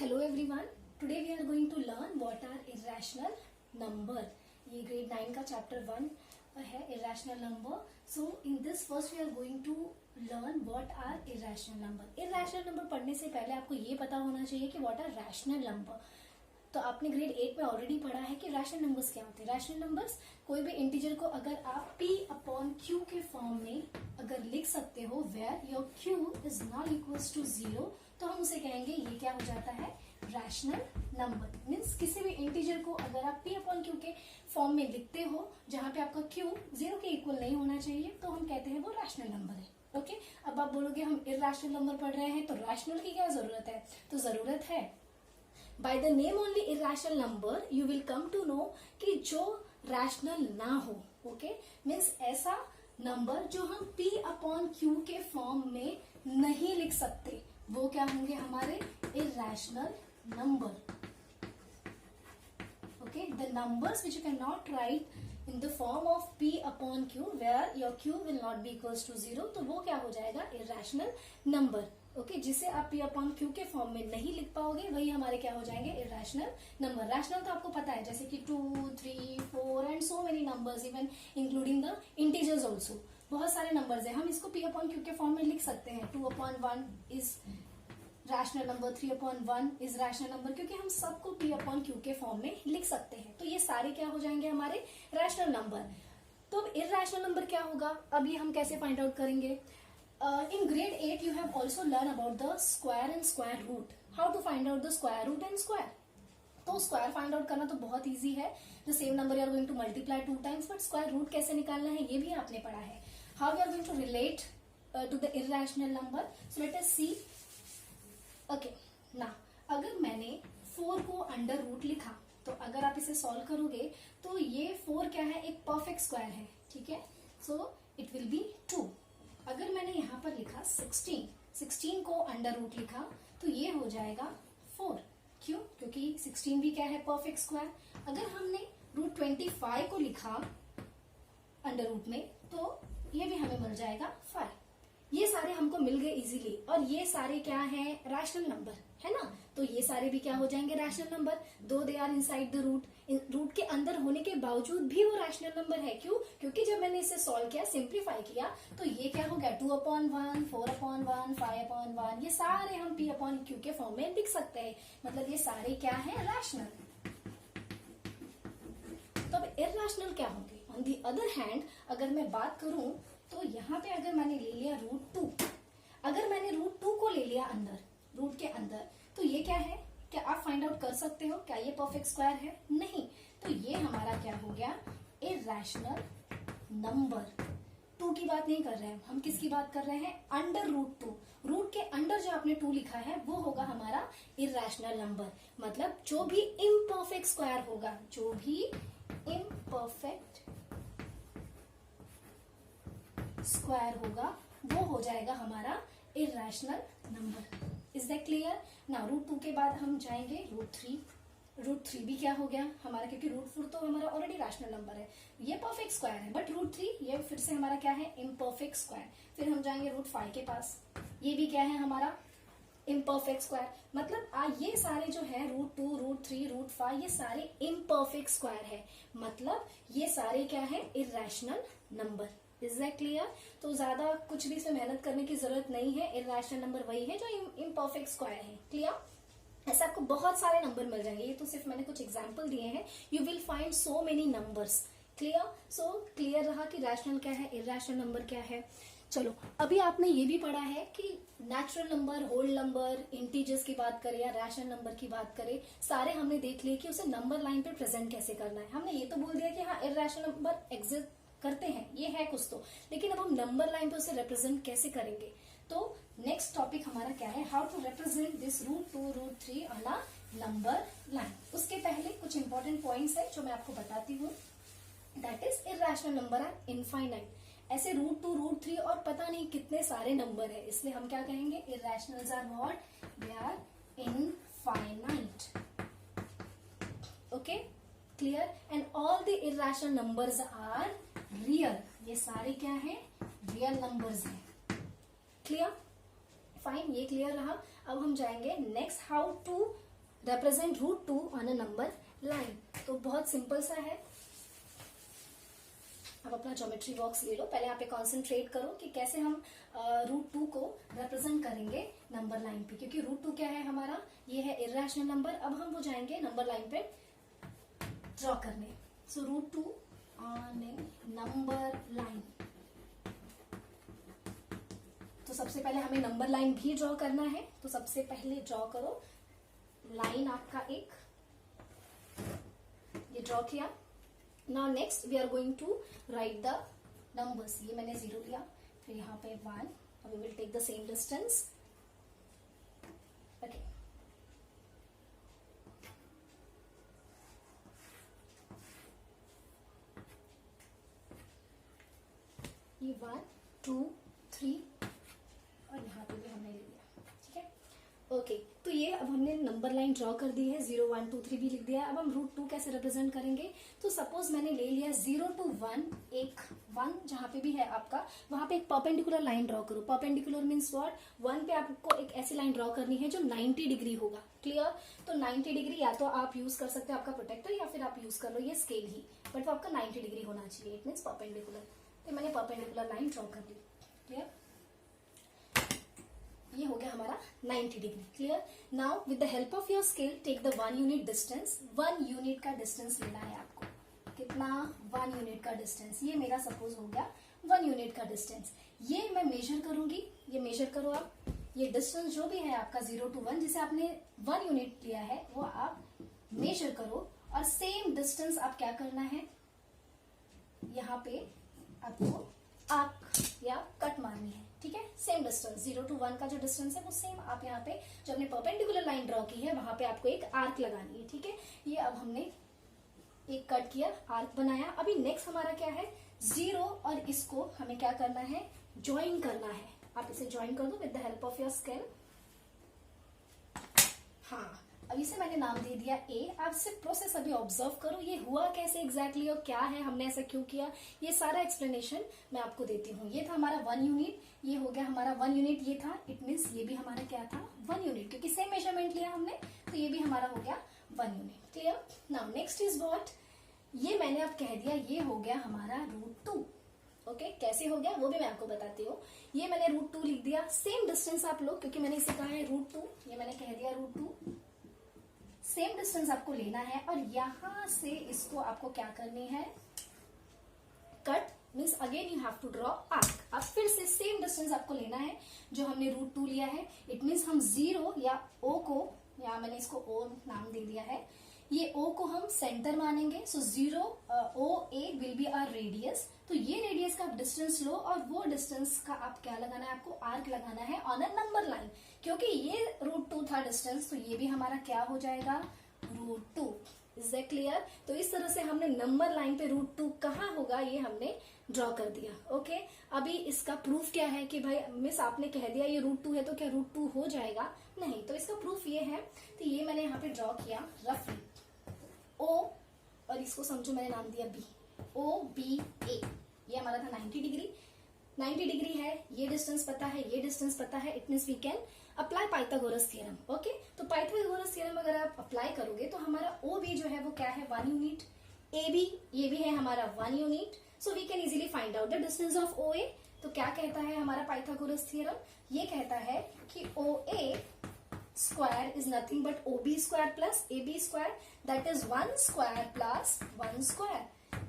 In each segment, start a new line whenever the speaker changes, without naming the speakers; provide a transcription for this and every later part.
Hello everyone. Today we are going to learn what are irrational number. ये grade 9 का chapter 1 है irrational number. So in this first we are going to learn what are irrational number. Irrational number पढ़ने से पहले आपको ये पता होना चाहिए कि what are rational number. तो आपने ग्रेड 8 में ऑलरेडी पढ़ा है कि रैशनल नंबर्स क्या होते हैं. रैशनल नंबर्स कोई भी इंटीजर को अगर आप p अपॉन q के फॉर्म में अगर लिख सकते हो where your q is not equals to 0 तो हम उसे कहेंगे ये क्या हो जाता है रैशनल नंबर. मीन्स किसी भी इंटीजर को अगर आप p अपॉन q के फॉर्म में लिखते हो जहां पे आपका q 0 के इक्वल नहीं होना चाहिए तो हम कहते हैं वो रैशनल नंबर है. ओके अब आप बोलोगे हम इरैशनल नंबर पढ़ रहे हैं तो रैशनल की क्या जरूरत है. तो जरूरत है By the name only irrational number you will come to know कि जो rational ना हो. Okay means ऐसा नंबर जो हम p अपॉन q के फॉर्म में नहीं लिख सकते वो क्या होंगे हमारे irrational number. Okay the numbers which you cannot write in the form of p upon q where your q will not be equals to 0 तो वो क्या हो जाएगा irrational number. ओके जिसे आप p अपॉन q के फॉर्म में नहीं लिख पाओगे वही हमारे क्या हो जाएंगे इरैशनल नंबर. रैशनल तो आपको पता है जैसे कि 2, 3, 4 and so many numbers even including the integers also. बहुत सारे नंबर्स हैं हम इसको p अपॉन q के फॉर्म में लिख सकते हैं. 2 upon 1 is rational number, 3 upon 1 is rational number क्योंकि हम सबको p अपॉन q के फॉर्म में लिख सकते हैं. तो ये सारे क्या हो जाएंगे हमारे रैशनल नंबर. तो अब इरैशनल नंबर क्या होगा अब ये हम कैसे फाइंड आउट करेंगे. In grade 8 you have also learned about the square and square root. How to find out the square root and square. तो square find out करना तो बहुत easy है. The same number you are going to multiply 2 times, but square root कैसे निकालना है ये भी आपने पढ़ा है. How we are going to relate to the irrational number. So let us see. Okay. Now अगर मैंने 4 को अंडर रूट लिखा तो अगर आप इसे सॉल्व करोगे तो ये 4 क्या है एक परफेक्ट स्क्वायर है. ठीक है. So it will be 2. अगर मैंने यहाँ पर लिखा 16 को अंडर रूट लिखा तो ये हो जाएगा 4. क्यों? क्योंकि 16 भी क्या है परफेक्ट स्क्वायर. अगर हमने रूट 25 को लिखा अंडर रूट में तो ये भी हमें मिल जाएगा 5. ये सारे हमको मिल गए इजीली और ये सारे क्या है रैशनल नंबर है ना. तो ये सारे भी क्या हो जाएंगे रैशनल नंबर. दो they are inside the root. Root के अंदर होने के बावजूद भी वो रैशनल नंबर है. क्यों? क्योंकि जब मैंने इसे सॉल्व किया सिंप्लीफाई किया तो ये क्या हो गया 2 अपॉन 1, 4 अपॉन 1, 5 अपॉन 1. ये सारे हम p अपॉन q के फॉर्म में लिख सकते हैं. मतलब ये सारे क्या है रैशनल. तो अब इरैशनल क्या होंगे. ऑन दी अदर हैंड अगर मैं बात करूं तो यहाँ पे अगर मैंने ले लिया रूट 2, अगर मैंने रूट 2 को ले लिया अंदर रूट के अंदर तो ये क्या है. क्या आप फाइंड आउट कर सकते हो क्या ये परफेक्ट स्क्वायर है. नहीं. तो ये हमारा क्या हो गया इरैशनल नंबर. 2 की बात नहीं कर रहे हैं हम किसकी बात कर रहे हैं अंडर रूट 2. रूट के अंडर जो आपने 2 लिखा है वो होगा हमारा इरैशनल नंबर. मतलब जो भी इम्परफेक्ट स्क्वायर होगा जो भी इम्परफेक्ट स्क्वायर होगा वो हो जाएगा हमारा irrational number. Is that clear. Now root 2 के बाद हम जाएंगे रूट 3. रूट 3 भी क्या हो गया हमारा क्योंकि रूट 4 तो हमारा ऑलरेडी रैशनल नंबर है. ये परफेक्ट स्क्वायर है बट रूट 3 ये फिर से हमारा क्या है इम्परफेक्ट स्क्वायर. फिर हम जाएंगे रूट 5 के पास. ये भी क्या है हमारा इम्परफेक्ट स्क्वायर. मतलब ये सारे जो है रूट 2, रूट 3, रूट 5 ये सारे इम्परफेक्ट स्क्वायर है. मतलब ये सारे क्या है irrational number. Is that clear. तो ज्यादा कुछ भी इसमें मेहनत करने की जरूरत नहीं है. इरैशनल नंबर वही है जो इम्परफेक्ट स्क्वायर है. क्लियर. ऐसे आपको बहुत सारे नंबर मिल जाएंगे. ये तो सिर्फ मैंने कुछ एग्जांपल दिए हैं. You will find so many numbers. Clear. So clear रहा कि रैशनल क्या है इरैशनल नंबर क्या है. चलो अभी आपने ये भी पढ़ा है कि natural number, whole number, integers की बात करें या रैशनल नंबर की बात करें सारे हमने देख लिए कि उसे नंबर लाइन पे प्रेजेंट कैसे करना है. हमने ये तो बोल दिया कि हाँ इरैशनल नंबर एग्जिस्ट करते हैं ये है कुछ तो. लेकिन अब हम नंबर लाइन पे उसे रिप्रेजेंट कैसे करेंगे. तो नेक्स्ट टॉपिक हमारा क्या है how to represent this root 2, root 3 on a number line. उसके पहले कुछ इंपॉर्टेंट पॉइंट्स है जो मैं आपको बताती हूँ. That is irrational number are infinite. ऐसे रूट 2, रूट 3 और पता नहीं कितने सारे नंबर है इसलिए हम क्या कहेंगे irrationals are what they are infinite. Okay clear. And all the irrational numbers are real. ये सारे क्या है रियल नंबर्स हैं. क्लियर. फाइन. ये क्लियर रहा. अब हम जाएंगे next how to represent root two on a number line. तो बहुत सिंपल सा है। अब अपना ज्योमेट्री बॉक्स ले लो, पहले यहाँ पे कॉन्सेंट्रेट करो कि कैसे हम रूट टू को रिप्रेजेंट करेंगे नंबर लाइन पे, क्योंकि रूट टू क्या है हमारा, ये है इर्रेशनल नंबर। अब हम वो जाएंगे नंबर लाइन पे ड्रॉ करने। So root two on a number line. तो सबसे पहले हमें नंबर लाइन भी ड्रॉ करना है, तो सबसे पहले ड्रॉ करो लाइन आपका एक, ये ड्रॉ किया। Now next we are going to write the numbers. ये मैंने 0 लिया, फिर यहाँ पे 1, we will take the same distance. Okay, ये 1 2 3 और यहाँ पे भी हमने ले लिया, ठीक है। ओके, तो ये अब हमने नंबर लाइन ड्रॉ कर दी है, 0 1 2 3 भी लिख दिया। अब हम रूट टू कैसे रिप्रेजेंट करेंगे, तो सपोज मैंने ले लिया 0 to 1, एक 1 जहां पे भी है आपका, वहां पे एक परपेंडिकुलर लाइन ड्रॉ करो। परपेंडिकुलर मीन्स व्हाट, 1 पे आपको एक ऐसी लाइन ड्रॉ करनी है जो 90 डिग्री होगा। क्लियर, तो 90 डिग्री या तो आप यूज कर सकते हो आपका प्रोटेक्टर, या फिर आप यूज कर लो ये स्केल ही, बट वो आपका 90 डिग्री होना चाहिए, इट मीन्स परपेंडिकुलर। तो मैंने परपेंडिकुलर लाइन ड्रॉ कर दी। क्लियर, ये हो गया हमारा 90 degree. Clear, now with the help of your scale take the 1 unit distance. 1 unit का डिस्टेंस लेना है आपको। कितना, 1 यूनिट का डिस्टेंस। ये मेरा सपोज हो गया 1 यूनिट का डिस्टेंस। ये मैं मेजर करूंगी, ये मेजर करो आप। ये डिस्टेंस जो भी है आपका 0 to 1, जिसे आपने 1 यूनिट लिया है, वो आप मेजर करो। और सेम डिस्टेंस आप क्या करना है, यहाँ पे आपको आर्क या कट मारनी है, ठीक है। सेम डिस्टेंस 0 to 1 का जो डिस्टेंस है वो सेम आप यहाँ पे जो हमने परपेंडिकुलर लाइन ड्रॉ की है वहां पे आपको एक आर्क लगानी है, ठीक है। ये अब हमने एक कट किया, आर्क बनाया। अभी नेक्स्ट हमारा क्या है, 0 और इसको हमें क्या करना है, ज्वाइन करना है। आप इसे ज्वाइन कर दो with the help of your scale. हाँ, अब इसे मैंने नाम दे दिया ए। आप सिर्फ प्रोसेस अभी ऑब्जर्व करो, ये हुआ कैसे एग्जैक्टली और क्या है, हमने ऐसा क्यों किया, ये सारा एक्सप्लेनेशन मैं आपको देती हूँ। ये था हमारा 1 यूनिट, ये हो गया हमारा 1 यूनिट, ये था, इट मीन्स ये भी हमारा क्या था, 1 यूनिट, क्योंकि सेम मेजरमेंट लिया हमने, तो ये भी हमारा हो गया 1 unit. Clear, now next is what, ये मैंने अब कह दिया ये हो गया हमारा रूट टू। ओके, कैसे हो गया वो भी मैं आपको बताती हूँ। ये मैंने रूट टू लिख दिया, सेम डिस्टेंस आप लोग, क्योंकि मैंने इसे कहा है रूट टू, ये मैंने कह दिया रूट टू। सेम डिस्टेंस आपको लेना है और यहां से इसको आपको क्या करनी है, cut, means again you have to draw arc. अब फिर से सेम डिस्टेंस आपको लेना है जो हमने रूट टू लिया है। इट मीन्स हम 0 या ओ को, या मैंने इसको ओ नाम दे दिया है, ये ओ को हम सेंटर मानेंगे। सो 0 ओ ए विल बी आवर रेडियस। तो ये रेडियस का आप डिस्टेंस लो और वो डिस्टेंस का आप क्या लगाना है, आपको आर्क लगाना है ऑन अ नंबर लाइन। क्योंकि ये रूट टू था डिस्टेंस, तो ये भी हमारा क्या हो जाएगा, root two. Is that clear? तो इस तरह से हमने नंबर लाइन पे रूट टू कहाँ होगा ये हमने ड्रॉ कर दिया। ओके, अभी इसका प्रूफ क्या है कि भाई मिस आपने कह दिया ये रूट टू है तो क्या रूट टू हो जाएगा? नहीं, तो इसका प्रूफ ये है, तो ये मैंने यहाँ पे ड्रॉ किया रफली ओ, और इसको समझो मैंने नाम दिया बी, ओ बी ए। ये हमारा था 90 डिग्री, 90 डिग्री है, ये डिस्टेंस पता है, ये डिस्टेंस पता है, it means we can apply Pythagoras theorem. Okay, तो पाइथागोरस थ्योरम अगर आप अप्लाई करोगे तो हमारा ओ बी जो है वो क्या है, 1 यूनिट, ए बी ये भी है हमारा 1 unit. So we can easily find out the distance of O A. तो क्या कहता है हमारा पाइथागोरस थ्योरम, ये कहता है कि ओ ए square is nothing but OB square plus AB square, that is 1 square plus 1 square।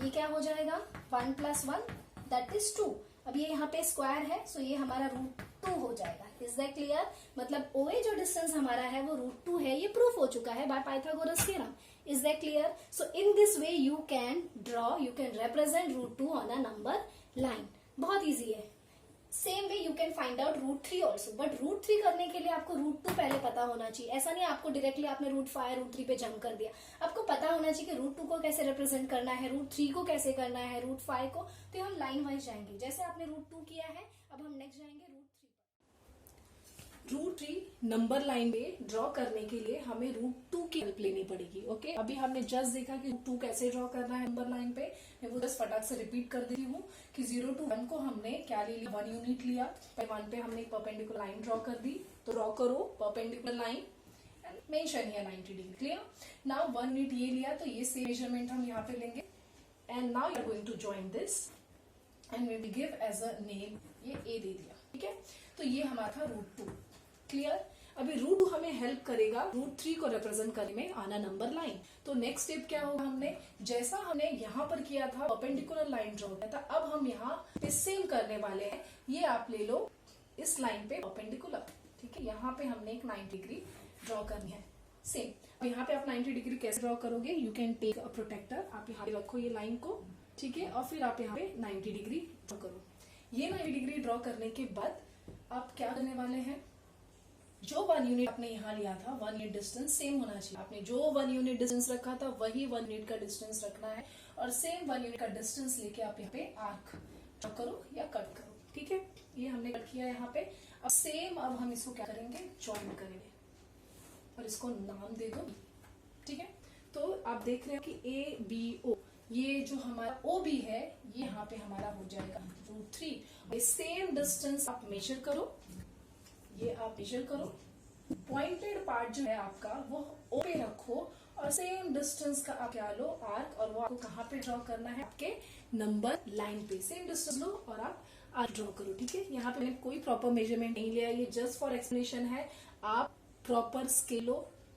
ये क्या हो जाएगा, 1 plus 1 that is 2। अब ये यहाँ पे स्क्वायर है, सो ये हमारा रूट 2 हो जाएगा। Is that clear? मतलब OA जो डिस्टेंस हमारा है वो रूट 2 है, ये प्रूफ हो चुका है by Pythagoras theorem. Is that clear? So in this way you can draw, you can represent root 2 on a number line. बहुत इजी है। Same way you can find out root 3 also, but root 3 करने के लिए आपको root 2 पहले पता होना चाहिए। ऐसा नहीं आपको डायरेक्टली आपने रूट 5 रूट 3 पे जंप कर दिया, आपको पता होना चाहिए कि रूट 2 को कैसे रिप्रेजेंट करना है, रूट 3 को कैसे करना है, रूट 5 को। तो हम लाइन वाइज जाएंगे, जैसे आपने रूट 2 किया है, अब हम नेक्स्ट जाएंगे रूट 3 पर। रूट 3 नंबर लाइन पे ड्रॉ करने के लिए हमें रूट 2 की हेल्प लेनी पड़ेगी। ओके, अभी हमने जस्ट देखा कि रूट 2 कैसे ड्रॉ करना है नंबर लाइन पे। मैं वो जस्ट फटाक से रिपीट कर देती हूँ कि 0 to 1 को हमने क्या ले लिया, 1 यूनिट लिया। 1 पे हमने एक परपेंडिकुलर लाइन ड्रॉ कर दी। तो ड्रॉ करो perpendicular line mention here 90 degree. Clear? Now 1 unit ये लिया तो ये सेम मेजरमेंट हम यहाँ पे लेंगे and now you are going to join this and we will give as a name, ये ए दे दिया। ठीक है, तो ये हमारा था √2। क्लियर? अभी √2 हमें हेल्प करेगा √3 को रिप्रेजेंट करने में ऑन अ नंबर लाइन। तो नेक्स्ट स्टेप क्या होगा, हमने जैसा हमने यहाँ पर किया था परपेंडिकुलर लाइन ड्रॉ किया था, अब हम यहाँ पे सेम करने वाले हैं। ये आप ले लो इस लाइन पे परपेंडिकुलर। ठीक है, यहाँ पे हमने एक 90 डिग्री ड्रॉ करनी है सेम। अब यहाँ पे आप 90 डिग्री कैसे ड्रॉ करोगे, you can take a protractor, आप यहाँ पे रखो ये लाइन को। ठीक है, और फिर आप यहाँ पे 90 डिग्री ड्रॉ करो। ये 90 डिग्री ड्रॉ करने के बाद आप क्या करने वाले हैं, जो 1 यूनिट आपने यहाँ लिया था 1 यूनिट डिस्टेंस सेम होना चाहिए। आपने जो 1 यूनिट डिस्टेंस रखा था वही 1 यूनिट का डिस्टेंस रखना है और सेम 1 यूनिट का डिस्टेंस लेके आप यहाँ पे आर्क ड्रॉ करो या कट करो। ठीक है, ये हमने कट किया यहाँ पे। अब सेम अब हम इसको क्या करेंगे, ज्वाइन करेंगे और इसको नाम दे दो। ठीक है, तो आप देख रहे हो कि ABO, ये जो हमारा OB है ये यहाँ पे हमारा हो जाएगा √3। सेम डिस्टेंस आप मेजर करो, ये आप मेजर करो, पॉइंटेड पार्ट जो है आपका वो O पे रखो और सेम डिस्टेंस का आप क्या लो आर्क, और वो आपको कहाँ पे ड्रॉ करना है, आपके नंबर लाइन पे। सेम डिस्टेंस लो और आप आर्क ड्रॉ करो। ठीक है, यहाँ पे मैंने कोई प्रॉपर मेजरमेंट नहीं लिया, ये जस्ट फॉर एक्सप्लेनेशन है। आप प्रॉपर स्केल लो,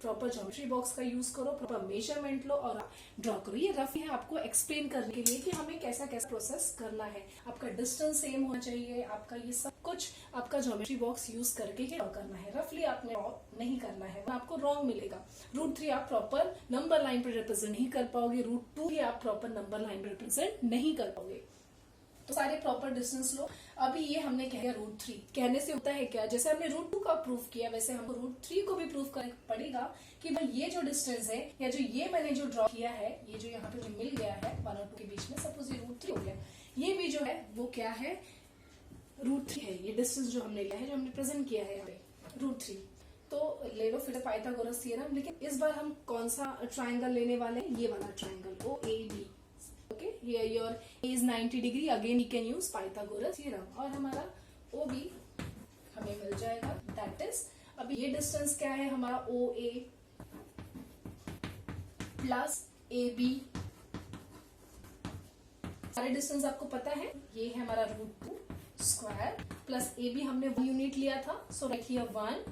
प्रॉपर ज्योमेट्री बॉक्स का यूज करो, प्रॉपर मेजरमेंट लो और आप ड्रॉ करो। ये रफ है आपको एक्सप्लेन करने के लिए कि हमें कैसा कैसा प्रोसेस करना है। आपका डिस्टेंस सेम होना चाहिए, आपका ये सब कुछ आपका ज्योमेट्री बॉक्स यूज करके ही ड्रॉ करना है। रफली आपने ड्रॉ नहीं करना है, आपको रॉन्ग मिलेगा। √3 आप प्रॉपर नंबर लाइन पे रिप्रेजेंट नहीं कर पाओगे, √2 भी आप प्रॉपर नंबर लाइन पे रिप्रेजेंट नहीं कर पाओगे। तो सारे प्रॉपर डिस्टेंस लो। अभी ये हमने कह दिया √3, कहने से होता है क्या, जैसे हमने √2 का प्रूफ किया वैसे हमको √3 को भी प्रूफ करना पड़ेगा कि भाई ये जो डिस्टेंस है या जो ये मैंने जो ड्रॉ किया है, ये जो यहाँ पे जो मिल गया है 1 और 2 के बीच में, सपोज ये √3 हो गया, ये भी जो है वो क्या है, √3 है। ये डिस्टेंस जो हमने लिया है, जो हमने प्रेजेंट किया है यहाँ पे √3। तो ले लो फिर पाइथागोरस थ्योरम, लेकिन इस बार हम कौन सा ट्राइंगल लेने वाले हैं, ये वाला triangle OAB। Okay, here your A is 90 degree, again we can use Pythagoras theorem और हमारा OB हमें मिल जाएगा। That is, अब ये डिस्टेंस क्या है हमारा OA प्लस AB, सारे डिस्टेंस आपको पता है, ये है हमारा √2 स्क्वायर प्लस AB हमने 1 यूनिट लिया था, सो राइट हियर 1।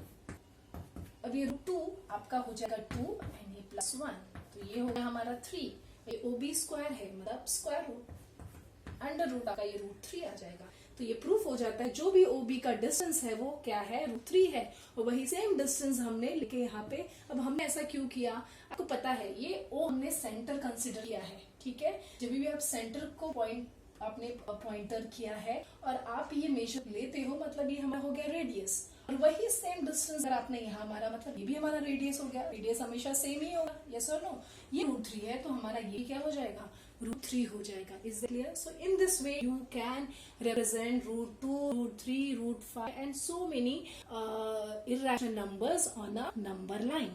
अब ये √2 आपका हो जाएगा 2 एंड ये +1, तो ये हो गया हमारा 3। ये OB स्क्वायर है, मतलब स्क्वायर रूट अंडर रूट आपका ये √3 आ जाएगा। तो ये प्रूफ हो जाता है जो भी OB का डिस्टेंस है वो क्या है, √3 है, और वही सेम डिस्टेंस हमने लेके यहाँ पे। अब हमने ऐसा क्यों किया, आपको पता है ये O हमने सेंटर कंसिडर किया है। ठीक है, जब भी आप सेंटर को पॉइंट आपने पॉइंटर किया है और आप ये मेजर लेते हो, मतलब ये हमारा हो गया रेडियस, और वही सेम डिस्टेंस अगर आपने यहाँ हमारा, मतलब ये भी हमारा रेडियस हो गया। रेडियस हमेशा सेम ही होगा, यस और नो। ये √3 है तो हमारा ये क्या हो जाएगा, √3 हो जाएगा। Is it clear? So in this way you can represent √2, √3, √5 and so many irrational numbers on a number line.